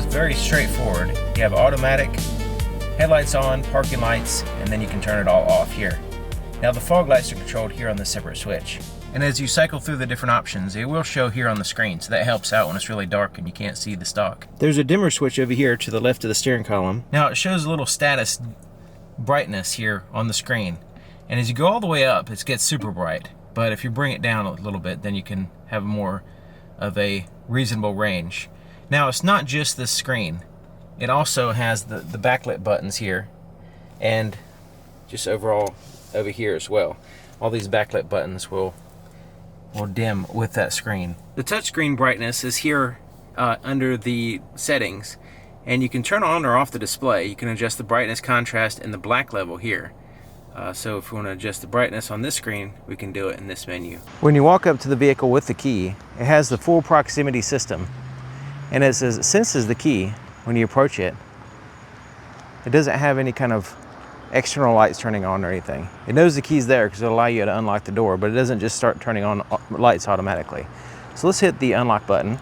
very straightforward. You have automatic, headlights on, parking lights, and then you can turn it all off here. Now the fog lights are controlled here on this separate switch. And as you cycle through the different options, it will show here on the screen, so that helps out when it's really dark and you can't see the stock. There's a dimmer switch over here to the left of the steering column. Now it shows a little status brightness here on the screen. And as you go all the way up, it gets super bright. But if you bring it down a little bit, then you can have more of a reasonable range. Now it's not just this screen. It also has the backlit buttons here, and just overall over here as well. All these backlit buttons will dim with that screen. The touchscreen brightness is here under the settings, and you can turn on or off the display. You can adjust the brightness, contrast, and the black level here. So if we want to adjust the brightness on this screen, we can do it in this menu. When you walk up to the vehicle with the key, it has the full proximity system, and it senses the key when you approach it. It doesn't have any kind of external lights turning on or anything. It knows the key's there because it'll allow you to unlock the door, but it doesn't just start turning on lights automatically. So let's hit the unlock button.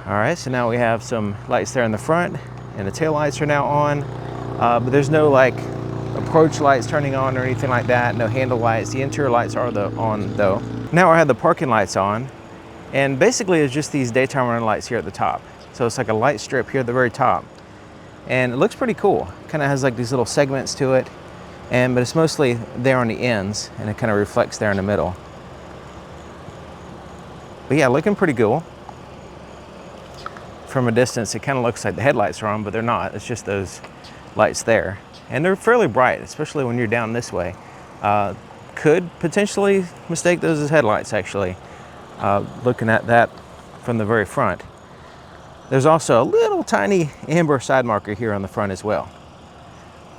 All right, so now we have some lights there in the front, and the tail lights are now on, but there's no like approach lights turning on or anything like that, no handle lights. The interior lights are on though. Now I have the parking lights on, and basically it's just these daytime running lights here at the top. So it's like a light strip here at the very top. And it looks pretty cool. Kind of has like these little segments to it, but it's mostly there on the ends, and it kind of reflects there in the middle. But yeah, looking pretty cool. From a distance, it kind of looks like the headlights are on, but they're not. It's just those lights there. And they're fairly bright, especially when you're down this way. Could potentially mistake those as headlights, actually, looking at that from the very front. There's also a little tiny amber side marker here on the front as well.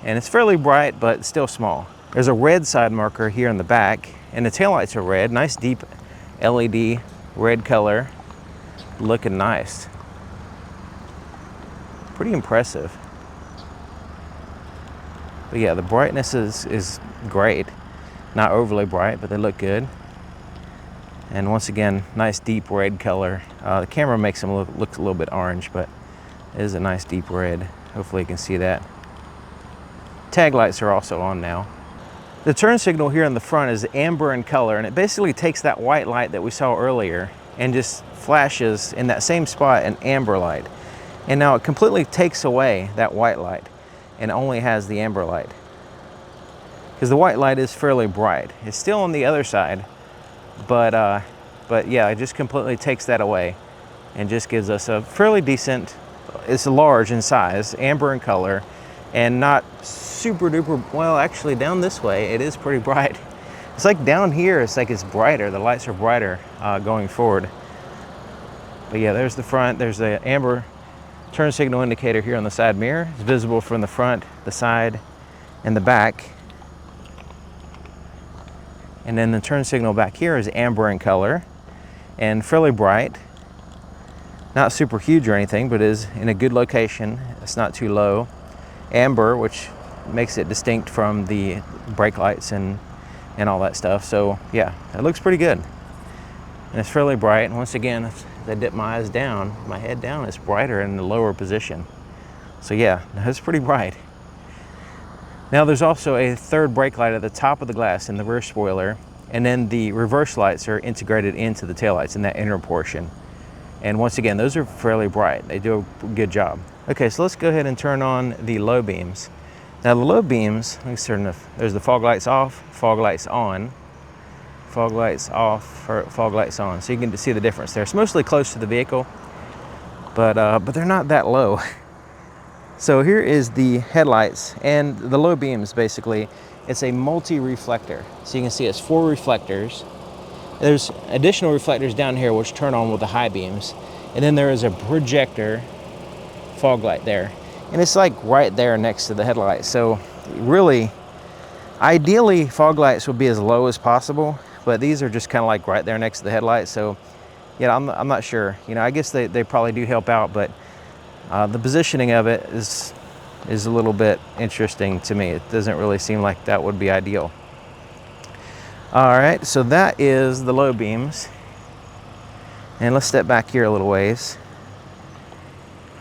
And it's fairly bright, but still small. There's a red side marker here in the back, and the taillights are red. Nice deep LED red color. Looking nice. Pretty impressive. But yeah, the brightness is great. Not overly bright, but they look good. And once again, nice deep red color. The camera makes them look a little bit orange, but it is a nice deep red. Hopefully you can see that. Tag lights are also on now. The turn signal here in the front is amber in color, and it basically takes that white light that we saw earlier and just flashes in that same spot an amber light. And now it completely takes away that white light and only has the amber light. Because the white light is fairly bright. It's still on the other side, but yeah, it just completely takes that away and just gives us a fairly decent, it's large in size, amber in color, and not super duper, well, actually down this way, it is pretty bright. It's like down here, it's like it's brighter, the lights are brighter going forward. But yeah, there's the front, there's the amber turn signal indicator here on the side mirror. It's visible from the front, the side, and the back. And then the turn signal back here is amber in color and fairly bright. Not super huge or anything, but is in a good location. It's not too low. Amber, which makes it distinct from the brake lights and all that stuff. So yeah, it looks pretty good. And it's fairly bright. And once again, as I dip my eyes down, my head down, it's brighter in the lower position. So yeah, it's pretty bright. Now there's also a third brake light at the top of the glass in the rear spoiler, and then the reverse lights are integrated into the taillights in that inner portion. And once again, those are fairly bright. They do a good job. Okay, so let's go ahead and turn on the low beams. Now the low beams, there's the fog lights off, fog lights on, fog lights off, fog lights on. So you can see the difference there. It's mostly close to the vehicle, but they're not that low. So here is the headlights and the low beams. Basically, it's a multi-reflector. So you can see it's 4 reflectors. There's additional reflectors down here which turn on with the high beams. And then there is a projector fog light there. And it's like right there next to the headlight. So really, ideally, fog lights would be as low as possible, but these are just kind of like right there next to the headlight. So yeah, I'm not sure. You know, I guess they probably do help out, but the positioning of it is a little bit interesting to me. It doesn't really seem like that would be ideal. All right, so that is the low beams. And let's step back here a little ways.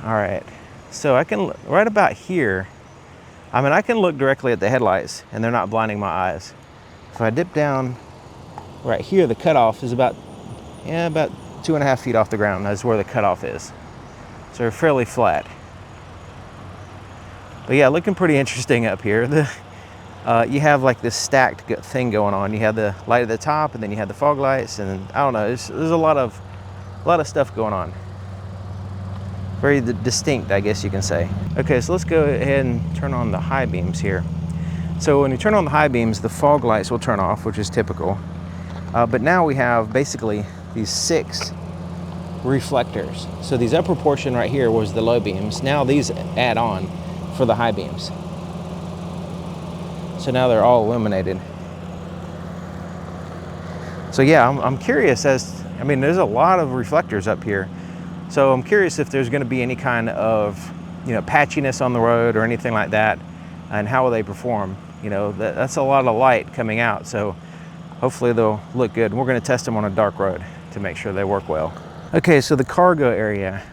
All right, so I can, right about here, I mean, I can look directly at the headlights and they're not blinding my eyes. If I dip down right here, the cutoff is about 2.5 feet off the ground. That's where the cutoff is. So they're fairly flat. But yeah, looking pretty interesting up here. You have like this stacked thing going on. You have the light at the top, and then you have the fog lights, and I don't know, there's a lot of stuff going on. Very distinct, I guess you can say. Okay, so let's go ahead and turn on the high beams here. So when you turn on the high beams, the fog lights will turn off, which is typical. But now we have basically these 6 reflectors. So these upper portion right here was the low beams. Now these add on for the high beams. So now they're all illuminated. So yeah, I'm curious I mean, there's a lot of reflectors up here. So I'm curious if there's going to be any kind of, patchiness on the road or anything like that, and how will they perform? That's a lot of light coming out, so hopefully they'll look good. We're going to test them on a dark road to make sure they work well. Okay, so the cargo area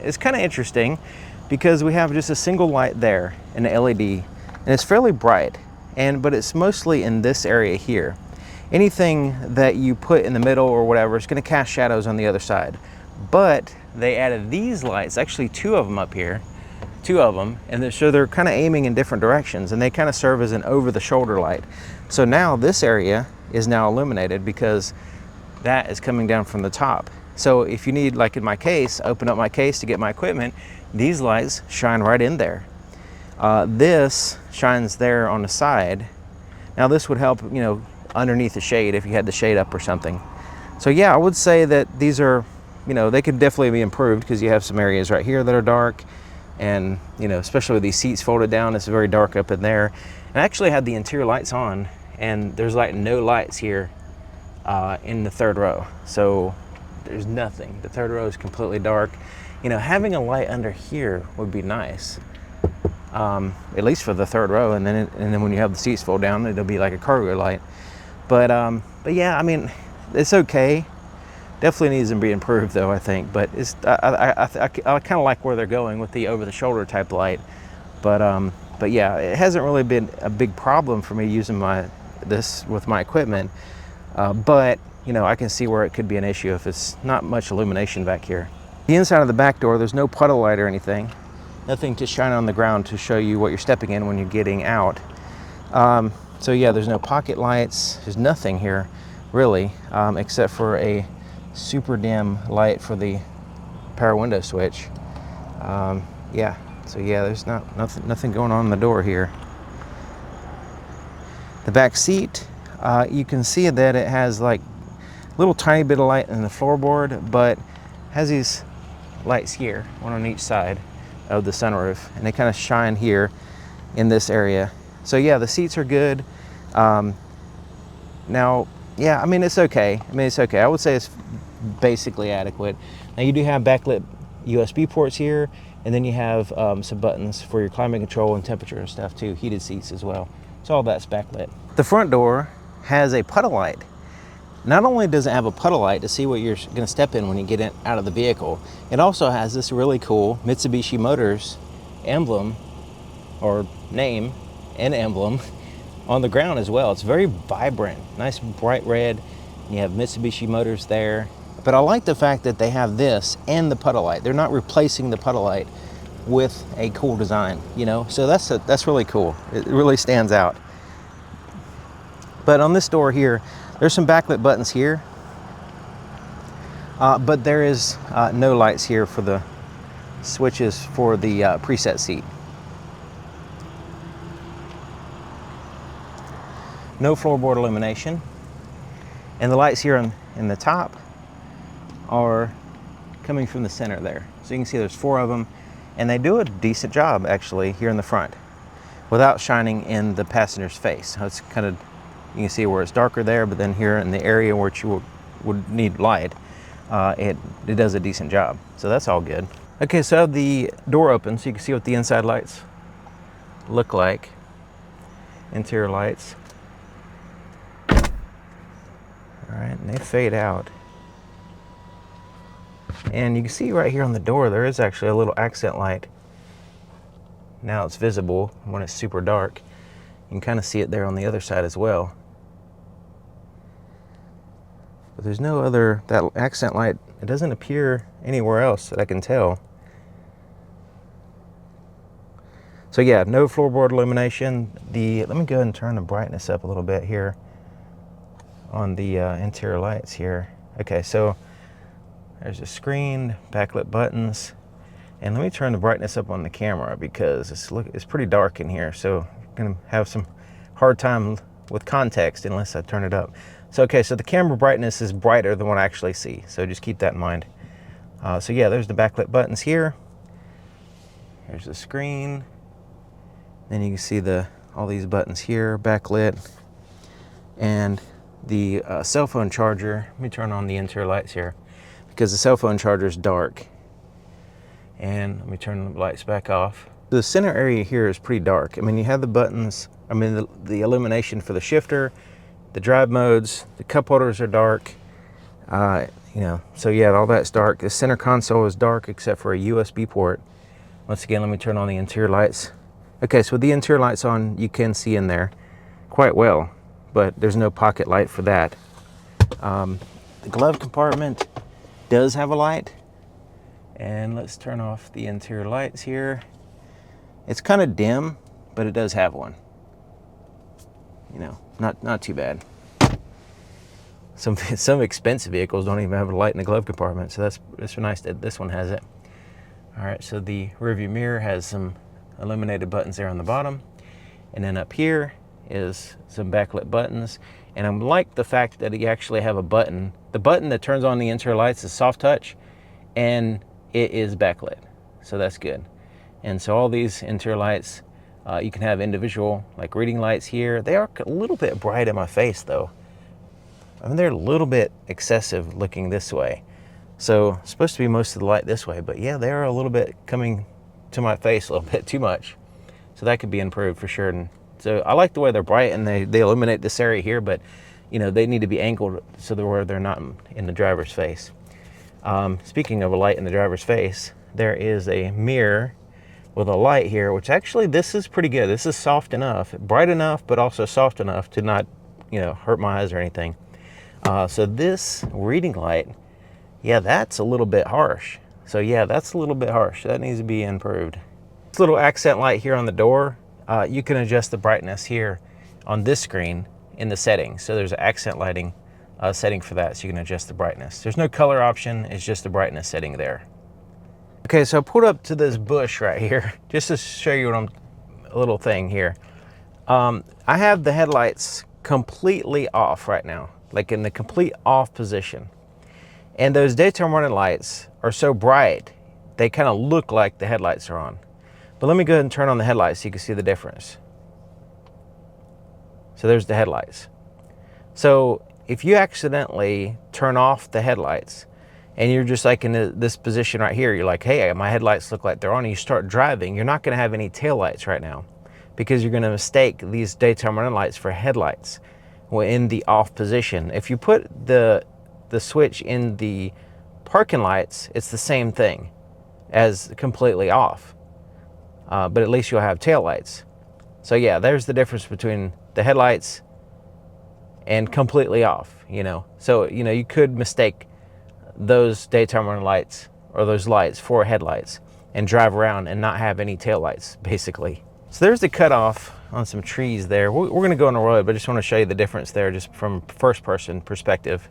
is kind of interesting because we have just a single light there, an LED, and it's fairly bright, but it's mostly in this area here. Anything that you put in the middle or whatever is going to cast shadows on the other side. But they added these lights, actually 2 of them up here, 2 of them, and so they're kind of aiming in different directions, and they kind of serve as an over-the-shoulder light. So now this area is now illuminated because that is coming down from the top. So if you need, like in my case, open up my case to get my equipment, these lights shine right in there. This shines there on the side. Now this would help, underneath the shade if you had the shade up or something. So yeah, I would say that these are, they could definitely be improved because you have some areas right here that are dark, and especially with these seats folded down, it's very dark up in there. And I actually had the interior lights on, and there's like no lights here in the 3rd row. So there's nothing. The 3rd row is completely dark. Having a light under here would be nice, at least for the 3rd row, and then when you have the seats fold down, it'll be like a cargo light. But yeah, I mean, it's okay. Definitely needs to be improved though, I think. But I kind of like where they're going with the over-the-shoulder type light. But yeah, it hasn't really been a big problem for me using this with my equipment. But I can see where it could be an issue if it's not much illumination back here. The inside of the back door, there's no puddle light or anything. Nothing to shine on the ground to show you what you're stepping in when you're getting out. So yeah, there's no pocket lights. There's nothing here, really, except for a super dim light for the power window switch. Yeah, so yeah, there's nothing going on in the door here. The back seat, you can see that it has like a little tiny bit of light in the floorboard, but has these lights here, one on each side of the sunroof, and they kind of shine here in this area. So yeah, the seats are good. Now, yeah, I mean, it's okay. I would say it's basically adequate. Now you do have backlit USB ports here, and then you have some buttons for your climate control and temperature and stuff too, heated seats as well. So all that's backlit. The front door has a puddle light. Not only does it have a puddle light to see what you're going to step in when you get out of the vehicle, it also has this really cool Mitsubishi Motors emblem, or name and emblem, on the ground as well. It's very vibrant, nice bright red. You have Mitsubishi Motors there. But I like the fact that they have this and the puddle light. They're not replacing the puddle light with a cool design, So that's really cool. It really stands out. But on this door here, there's some backlit buttons here, but there is no lights here for the switches for the preset seat. No floorboard illumination. And the lights here in the top are coming from the center there. So you can see there's 4 of them, and they do a decent job actually here in the front without shining in the passenger's face. So it's kind of, you can see where it's darker there, but then here in the area where you would need light, it does a decent job. So that's all good. Okay, so the door opens so you can see what the inside lights look like. Interior lights. All right, and they fade out. And you can see right here on the door, there is actually a little accent light. Now it's visible when it's super dark. You can kind of see it there on the other side as well. But there's no other, that accent light, it doesn't appear anywhere else that I can tell. So yeah, no floorboard illumination. Let me go ahead and turn the brightness up a little bit here on the interior lights here. Okay, so there's a screen, backlit buttons, and let me turn the brightness up on the camera because it's pretty dark in here, so I'm gonna have some hard time with context unless I turn it up. So okay, so the camera brightness is brighter than what I actually see, so just keep that in mind. So yeah, there's the backlit buttons here. There's the screen. Then you can see all these buttons here, backlit, and the cell phone charger. Let me turn on the interior lights here because the cell phone charger is dark. And let me turn the lights back off. The center area here is pretty dark. I mean, you have the buttons, I mean, the illumination for the shifter, the drive modes, the cup holders are dark. You know, so yeah, all that's dark. The center console is dark except for a USB port. Once again, let me turn on the interior lights. Okay, so with the interior lights on, you can see in there quite well, but there's no pocket light for that. The glove compartment does have a light. And let's turn off the interior lights here. It's kind of dim, but it does have one. You know, not too bad. Some expensive vehicles don't even have a light in the glove compartment, so that's nice that this one has it. All right, so the rearview mirror has some illuminated buttons there on the bottom, and then up here is some backlit buttons. And I like the fact that you actually have a button. The button that turns on the interior lights is soft touch, and it is backlit, so that's good. And so all these interior lights, you can have individual like reading lights here. They are a little bit bright in my face though. I mean, they're a little bit excessive looking this way. So it's supposed to be most of the light this way, but yeah, they are a little bit coming to my face a little bit too much. So that could be improved for sure. And so I like the way they're bright and they illuminate this area here, but you know, they need to be angled so they're not in the driver's face. Speaking of a light in the driver's face, there is a mirror with a light here, which actually this is pretty good. This is soft enough, bright enough, but also soft enough to not, you know, hurt my eyes or anything. So this reading light, yeah, that's a little bit harsh. So yeah, that's a little bit harsh. That needs to be improved. This little accent light here on the door, you can adjust the brightness here on this screen in the settings. So there's an accent lighting setting for that, so you can adjust the brightness. There's no color option, it's just the brightness setting there. Okay, so I pulled up to this bush right here just to show you a little thing here. I have the headlights completely off right now, like in the complete off position. And those daytime running lights are so bright, they kind of look like the headlights are on. But let me go ahead and turn on the headlights so you can see the difference. So there's the headlights. So if you accidentally turn off the headlights and you're just like in this position right here, you're like, hey, my headlights look like they're on, and you start driving, you're not gonna have any taillights right now because you're gonna mistake these daytime running lights for headlights in the off position. If you put the switch in the parking lights, it's the same thing as completely off, but at least you'll have taillights. So yeah, there's the difference between the headlights and completely off, you know. So, you know, you could mistake those daytime running lights or those lights for headlights and drive around and not have any taillights, basically. So there's the cutoff on some trees there. We're gonna go on the road, but I just wanna show you the difference there just from first person perspective.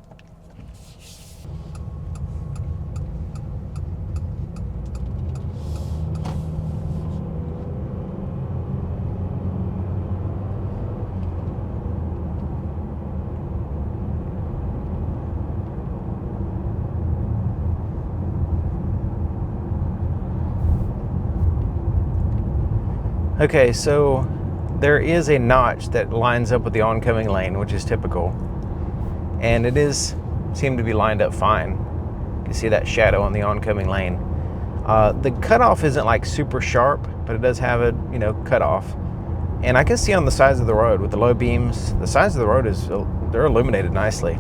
Okay, so there is a notch that lines up with the oncoming lane, which is typical. And it seemed to be lined up fine. You can see that shadow on the oncoming lane. The cutoff isn't like super sharp, but it does have a, you know, cutoff. And I can see on the sides of the road with the low beams, the sides of the road they're illuminated nicely.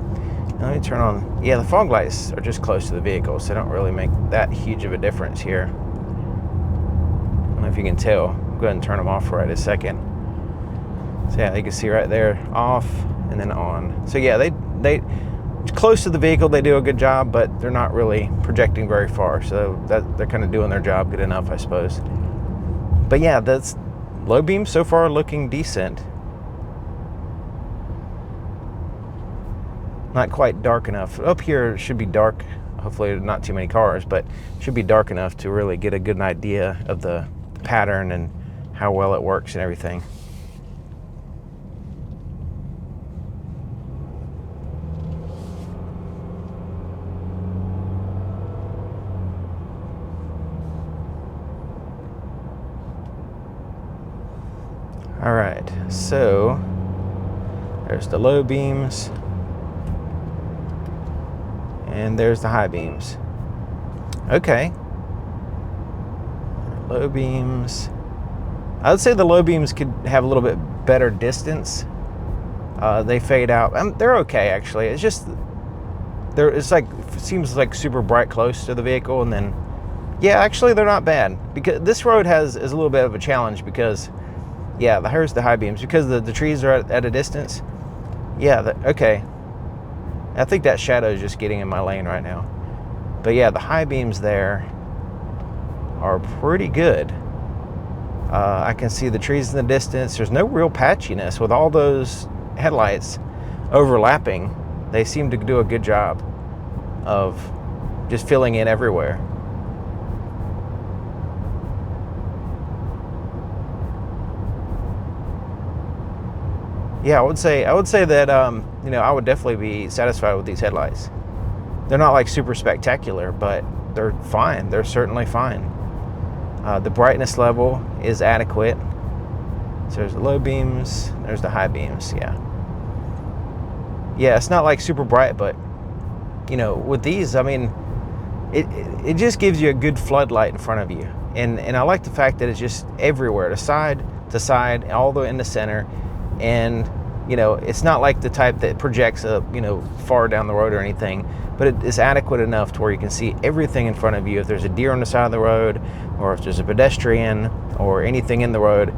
Let me turn on, yeah, the fog lights are just close to the vehicle, so they don't really make that huge of a difference here. I don't know if you can tell. I'll go ahead and turn them off right a second. So yeah, you can see right there, off and then on. So yeah, they close to the vehicle, they do a good job, but they're not really projecting very far. So that they're kind of doing their job good enough, I suppose. But yeah, that's low beam so far looking decent. Not quite dark enough. Up here it should be dark. Hopefully not too many cars, but it should be dark enough to really get a good idea of the pattern and how well it works and everything. All right, so there's the low beams and there's the high beams. Okay, low beams. I would say the low beams could have a little bit better distance. They fade out. They're okay actually. It's just it's like, it seems like super bright close to the vehicle, and then yeah, actually they're not bad, because this road is a little bit of a challenge because yeah, here's the high beams, because the trees are at a distance. Yeah, okay. I think that shadow is just getting in my lane right now. But yeah, the high beams there are pretty good. I can see the trees in the distance. There's no real patchiness with all those headlights overlapping. They seem to do a good job of just filling in everywhere. Yeah, I would say that you know, I would definitely be satisfied with these headlights. They're not like super spectacular, but they're fine. They're certainly fine. The brightness level is adequate. So there's the low beams, there's the high beams. Yeah, it's not like super bright, but you know, with these, I mean, it just gives you a good floodlight in front of you, and I like the fact that it's just everywhere, to side to side, all the way in the center. And you know, it's not like the type that projects up, you know, far down the road or anything, but it is adequate enough to where you can see everything in front of you. If there's a deer on the side of the road, or if there's a pedestrian or anything in the road,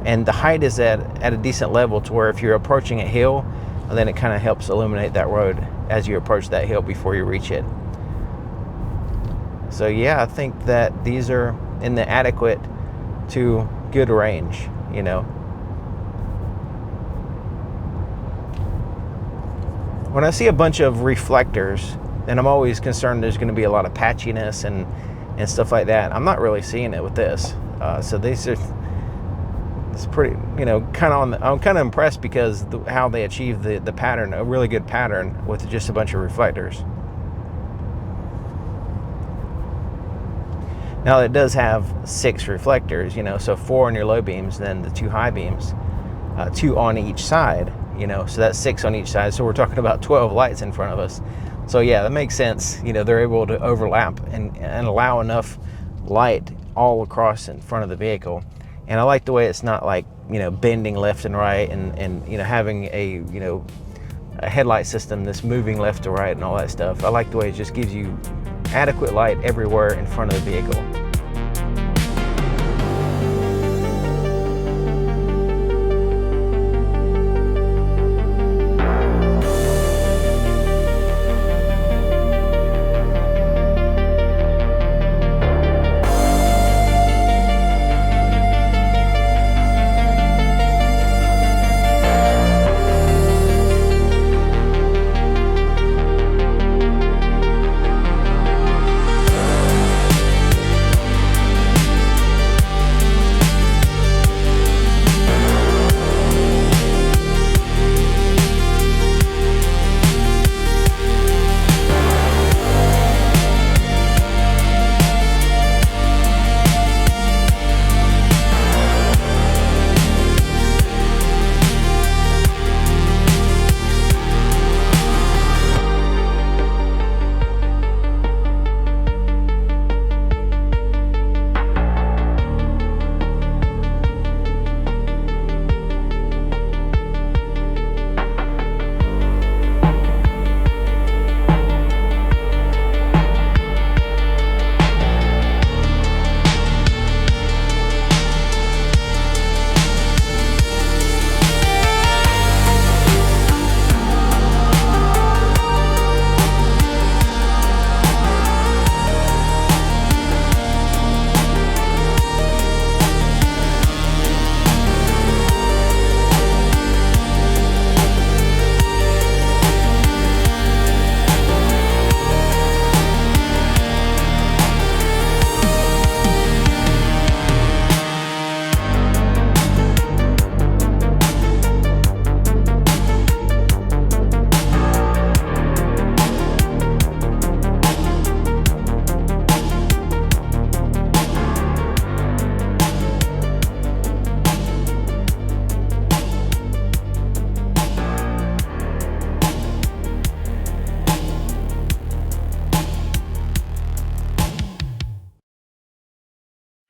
and the height is at a decent level to where if you're approaching a hill, then it kind of helps illuminate that road as you approach that hill before you reach it. So yeah, I think that these are in the adequate to good range, you know. When I see a bunch of reflectors, then I'm always concerned there's going to be a lot of patchiness and stuff like that. I'm not really seeing it with this. So these are, it's pretty, you know, I'm kind of impressed because how they achieve the pattern, a really good pattern with just a bunch of reflectors. Now it does have 6 reflectors, you know, so 4 on your low beams, then the 2 high beams, 2 on each side. You know, so that's 6 on each side. So we're talking about 12 lights in front of us. So yeah, that makes sense. You know, they're able to overlap and allow enough light all across in front of the vehicle. And I like the way it's not like, you know, bending left and right and you know, having a, you know, a headlight system that's moving left to right and all that stuff. I like the way it just gives you adequate light everywhere in front of the vehicle.